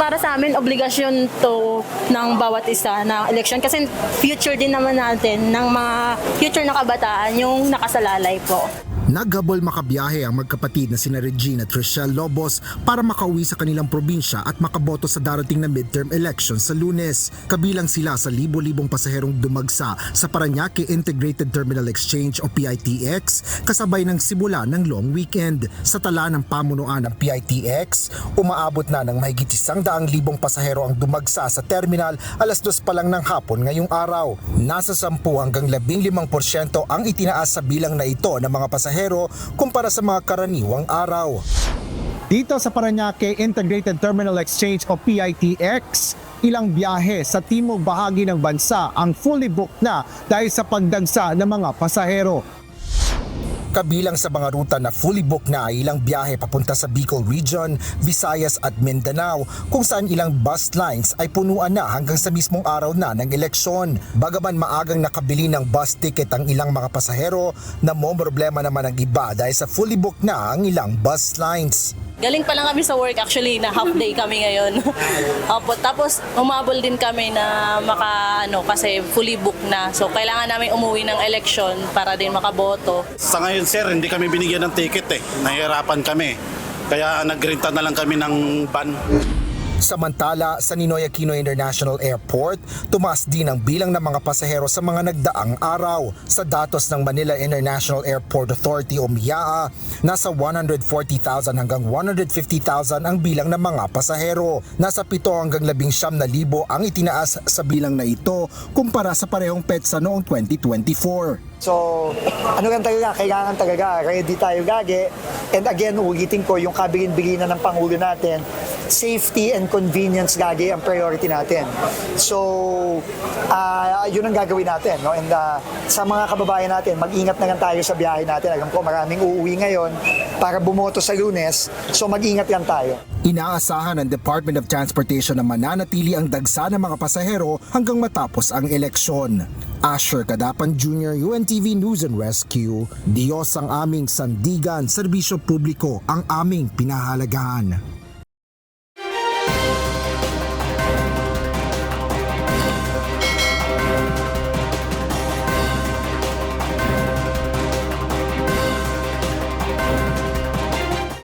para sa amin, obligasyon to ng bawat isa na election kasi future din naman natin ng mga future na kabataan yung nakasalalay po. Naghabol makabiyahe ang magkapatid na sina Regina at Rochelle Lobos para makauwi sa kanilang probinsya at makaboto sa darating na midterm election sa Lunes. Kabilang sila sa libo-libong pasaherong dumagsa sa Parañaque Integrated Terminal Exchange o PITX kasabay ng simula ng long weekend. Sa tala ng pamunuan ng PITX, umaabot na ng mahigit 100,000 pasahero ang dumagsa sa terminal alas 2 pa lang ng hapon ngayong araw. Nasa 10 hanggang 15% ang itinaas sa bilang na ito ng mga pasahero kumpara sa mga karaniwang araw. Dito sa Parañaque Integrated Terminal Exchange o PITX, ilang biyahe sa timog bahagi ng bansa ang fully booked na dahil sa pagdagsa ng mga pasahero. Kabilang sa mga ruta na fully booked na ay ilang biyahe papunta sa Bicol Region, Visayas at Mindanao kung saan ilang bus lines ay punuan na hanggang sa mismong araw na ng eleksyon. Bagaman maagang nakabili ng bus ticket ang ilang mga pasahero, namomroblema naman ang iba dahil sa fully booked na ang ilang bus lines. Galing pa lang kami sa work actually, na half day kami ngayon. Opo, tapos umabol din kami na kasi fully booked na. So kailangan namin umuwi ng election para din makaboto. Sa ngayon sir, hindi kami binigyan ng ticket Nahihirapan kami. Kaya nagrenta na lang kami ng van. Samantala, sa Ninoy Aquino International Airport, tumaas din ang bilang ng mga pasahero sa mga nagdaang araw. Sa datos ng Manila International Airport Authority o MIAA, nasa 140,000 hanggang 150,000 ang bilang ng mga pasahero. Nasa 7 hanggang 19,000 ang itinaas sa bilang na ito kumpara sa parehong petsa noong 2024. So, kailangan talaga, ready tayo gagi. And again, ulitin ko, yung kabilin-bilinan ng Pangulo natin, safety and convenience gagi ang priority natin. So, yun ang gagawin natin. No? And sa mga kababayan natin, mag-ingat na lang tayo sa biyahe natin. Alam ko, maraming uuwi ngayon para bumoto sa Lunes. So, mag-ingat lang tayo. Inaasahan ng Department of Transportation na mananatili ang dagsa ng mga pasahero hanggang matapos ang eleksyon. Asher Cadapan Jr., UNTV News and Rescue. Diyos ang aming sandigan, serbisyo publiko ang aming pinahalagahan.